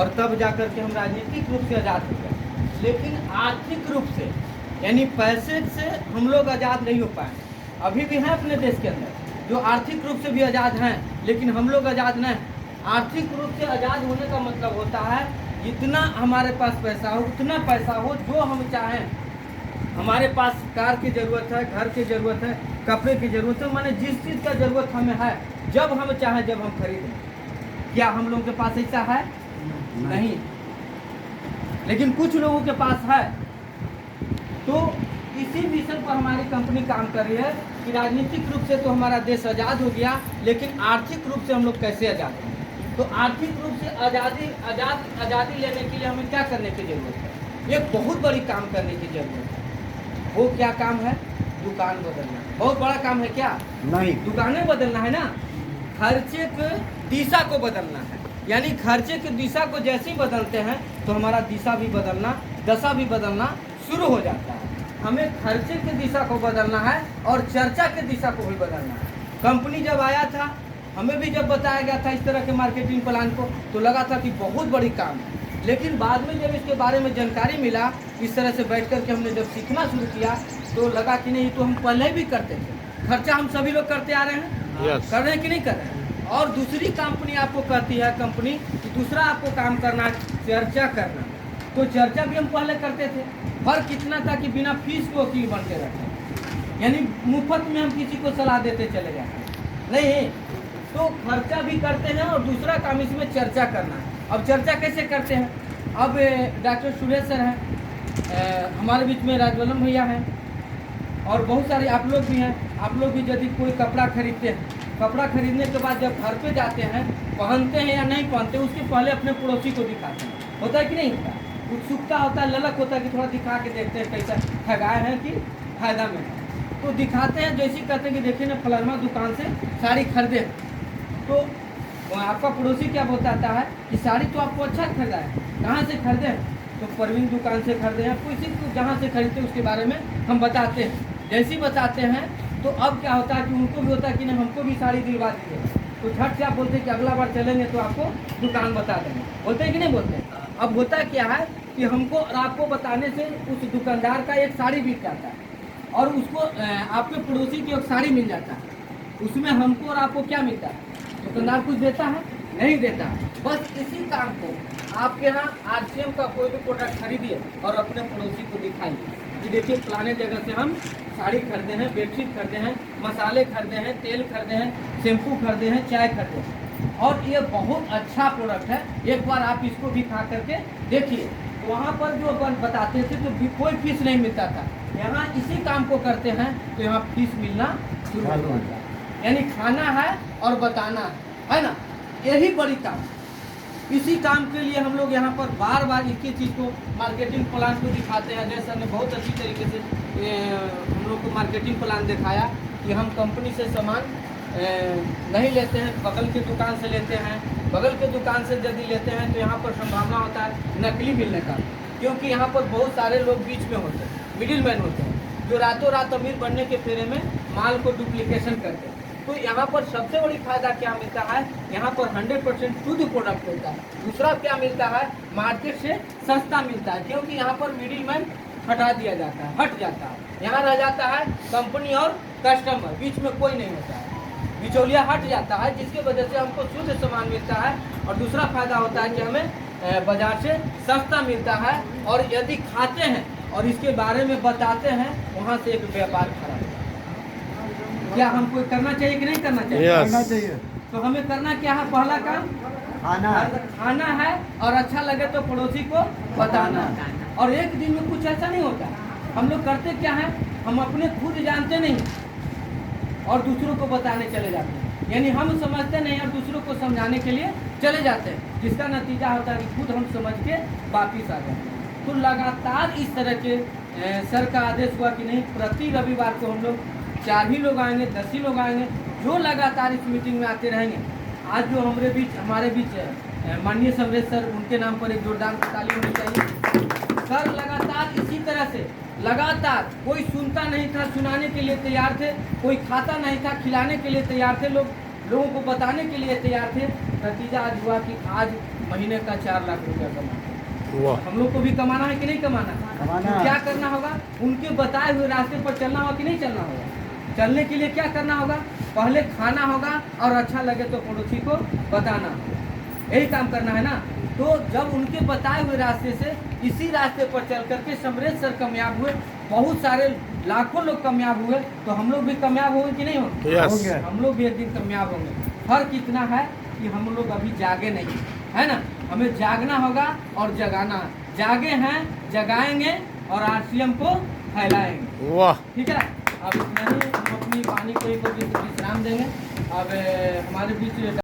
और तब जाकर के हम राजनीतिक रूप से आज़ाद हो गए। लेकिन आर्थिक रूप से यानी पैसे से हम लोग आज़ाद नहीं हो पाए। अभी भी हैं अपने देश के अंदर जो आर्थिक रूप से भी आज़ाद हैं, लेकिन हम लोग आज़ाद नहीं। आर्थिक रूप से आज़ाद होने का मतलब होता है जितना हमारे पास पैसा हो, उतना पैसा हो जो हम चाहें। हमारे पास कार की ज़रूरत है, घर की ज़रूरत है, कपड़े की ज़रूरत है, माने जिस चीज़ का ज़रूरत हमें है जब हम चाहें जब हम खरीदें। क्या हम लोगों के पास ऐसा है? नहीं। लेकिन कुछ लोगों के पास है। तो इसी मिशन पर हमारी कंपनी काम कर रही है कि राजनीतिक रूप से तो हमारा देश आज़ाद हो गया, लेकिन आर्थिक रूप से हम लोग कैसे आज़ाद हैं। तो आर्थिक रूप से आज़ादी लेने के लिए हमें क्या करने की ज़रूरत है? एक बहुत बड़ी काम करने की ज़रूरत है। वो क्या काम है? दुकान बदलना। बहुत बड़ा काम है क्या? नहीं। दुकानें बदलना है ना, खर्चे की दिशा को बदलना है। यानी खर्चे की दिशा को जैसे ही बदलते हैं तो हमारा दिशा भी बदलना, दशा भी बदलना शुरू हो जाता है। हमें खर्चे की दिशा को बदलना है और चर्चा की दिशा को भी बदलना है। कंपनी जब आया था, हमें भी जब बताया गया था इस तरह के मार्केटिंग प्लान को, तो लगा था कि बहुत बड़ी काम है। लेकिन बाद में जब इसके बारे में जानकारी मिला, इस तरह से बैठ कर के हमने जब सीखना शुरू किया तो लगा कि नहीं, तो हम पहले भी करते थे। खर्चा हम सभी लोग करते आ रहे हैं, कर रहे हैं कि नहीं कर रहे हैं। और दूसरी कंपनी आपको कहती है कंपनी कि दूसरा आपको काम करना है, चर्चा करना। तो चर्चा भी हम पहले करते थे। फर्क इतना था कि बिना फीस के वकील बन के रहते, यानी मुफ्त में हम किसी को सलाह देते चले जाते नहीं। तो खर्चा भी करते हैं और दूसरा काम इसमें चर्चा करना है। अब चर्चा कैसे करते हैं? अब डॉक्टर सुरेश सर हैं, हमारे बीच में राजवल्लभ भैया हैं और बहुत सारे आप लोग भी हैं। आप लोग भी यदि कोई कपड़ा खरीदते हैं, कपड़ा खरीदने के बाद जब घर पे जाते हैं, पहनते हैं या नहीं पहनते, उसके पहले अपने पड़ोसी को दिखाते हैं। होता है कि नहीं होता? उत्सुकता होता है, ललक होता है कि थोड़ा दिखा के देखते हैं कैसा ठगाए हैं कि फायदा में है। तो दिखाते हैं, जैसे ही कहते हैं कि देखिए ना फलाना दुकान से साड़ी खरीदे, तो आपका पड़ोसी क्या बताता है कि साड़ी तो आपको अच्छा खरीदा है, कहाँ से खरीदे? तो परवीन दुकान से खरीदे हैं। किसी को जहाँ से खरीदते उसके बारे में हम बताते हैं। जैसे ही बताते हैं तो अब क्या होता है कि उनको भी होता है कि नहीं हमको भी साड़ी दिलवा दीजिए। तो झट से आप बोलते हैं कि अगला बार चलेंगे तो आपको दुकान बता देंगे। बोलते हैं कि नहीं बोलते? अब होता क्या है कि हमको और आपको बताने से उस दुकानदार का एक साड़ी बिक जाता है और उसको आपके पड़ोसी की एक साड़ी मिल जाता है। उसमें हमको और आपको क्या मिलता है? दुकानदार कुछ देता है? नहीं देता। बस इसी काम को आपके यहाँ आरसीएम का कोई भी प्रोडक्ट खरीदिए और अपने पड़ोसी को दिखाइए कि देखिए फलाने जगह से हम साड़ी खरीदे हैं, बेडशीट खरीदे हैं, मसाले खरीदे हैं, तेल खरीदे हैं, शैम्पू खरीदे हैं, चाय खरीदे हैं और ये बहुत अच्छा प्रोडक्ट है। एक बार आप इसको भी खा करके देखिए। वहाँ पर जो बताते थे तो कोई फीस नहीं मिलता था। यहाँ इसी काम को करते हैं तो यहाँ फीस मिलना शुरू हो जाता है। यानी खाना है और बताना है ना, यही बड़ी काम। इसी काम के लिए हम लोग यहाँ पर बार बार एक ही चीज़ को मार्केटिंग प्लान को दिखाते हैं। जैसे हमने बहुत अच्छी तरीके से हम लोग को मार्केटिंग प्लान दिखाया कि हम कंपनी से सामान नहीं लेते हैं, बगल के दुकान से लेते हैं। बगल के दुकान से यदि लेते हैं तो यहाँ पर संभावना होता है नकली मिलने का, क्योंकि यहाँ पर बहुत सारे लोग बीच में होते हैं, मिडिल मैन होते हैं, जो रातों रात अमीर बनने के फेरे में माल को डुप्लीकेशन करते हैं। तो यहाँ पर सबसे बड़ी फायदा क्या मिलता है? यहाँ पर 100% शुद्ध प्रोडक्ट मिलता है। दूसरा क्या मिलता है? मार्केट से सस्ता मिलता है, क्योंकि यहाँ पर मिडिल मैन हटा दिया जाता है, हट जाता है। यहाँ रह जाता है कंपनी और कस्टमर, बीच में कोई नहीं होता है, बिचौलिया हट जाता है, जिसकी वजह से हमको शुद्ध सामान मिलता है। और दूसरा फायदा होता है कि हमें बाजार से सस्ता मिलता है। और यदि खाते हैं और इसके बारे में बताते हैं, वहाँ से एक व्यापार खड़ा है। क्या हमको करना चाहिए कि नहीं करना चाहिए? करना चाहिए। तो हमें करना क्या है? पहला काम खाना है और अच्छा लगे तो पड़ोसी को बताना। और एक दिन में कुछ ऐसा नहीं होता। हम लोग करते क्या है, हम अपने खुद जानते नहीं और दूसरों को बताने चले जाते हैं। यानी हम समझते नहीं और दूसरों को समझाने के लिए चले जाते हैं, जिसका नतीजा होता है कि खुद हम समझ के वापिस आ जाते हैं। तो लगातार इस तरह के सर का आदेश हुआ कि नहीं, प्रति रविवार को हम लोग 4 ही लोग आएंगे, 10 ही लोग आएंगे, जो लगातार इस मीटिंग में आते रहेंगे। आज जो हमारे बीच माननीय समरेश सर, उनके नाम पर एक जोरदार ताली होनी चाहिए। सर लगातार इसी तरह से लगातार, कोई सुनता नहीं था, सुनाने के लिए तैयार थे, कोई खाता नहीं था, खिलाने के लिए तैयार थे, लोगों को बताने के लिए तैयार थे। नतीजा आज हुआ कि आज महीने का 4 लाख रुपया कमाते हैं। वाह, हम लोग को भी कमाना है कि नहीं कमाना? कमाना। तो क्या करना होगा? उनके बताए हुए रास्ते पर चलना होगा कि नहीं चलना होगा? चलने के लिए क्या करना होगा? पहले खाना होगा और अच्छा लगे तो पड़ोसी को बताना होगा। यही काम करना है ना। तो जब उनके बताए हुए रास्ते से इसी रास्ते पर चल करके समरेश सर कामयाब हुए, बहुत सारे लाखों लोग कामयाब हुए, तो हम लोग भी कामयाब होंगे कि नहीं होंगे? यस, हो गया। हम लोग भी एक दिन कामयाब होंगे। फर्क इतना है कि हम लोग अभी जागे नहीं, है ना। हमें जागना होगा और जगाना। जागे हैं, जगाएंगे और आरसीएम को फैलाएंगे। वाह, ठीक है। अब इतना ही, हम अपनी पानी को एक विश्राम देंगे। अब हमारे बीच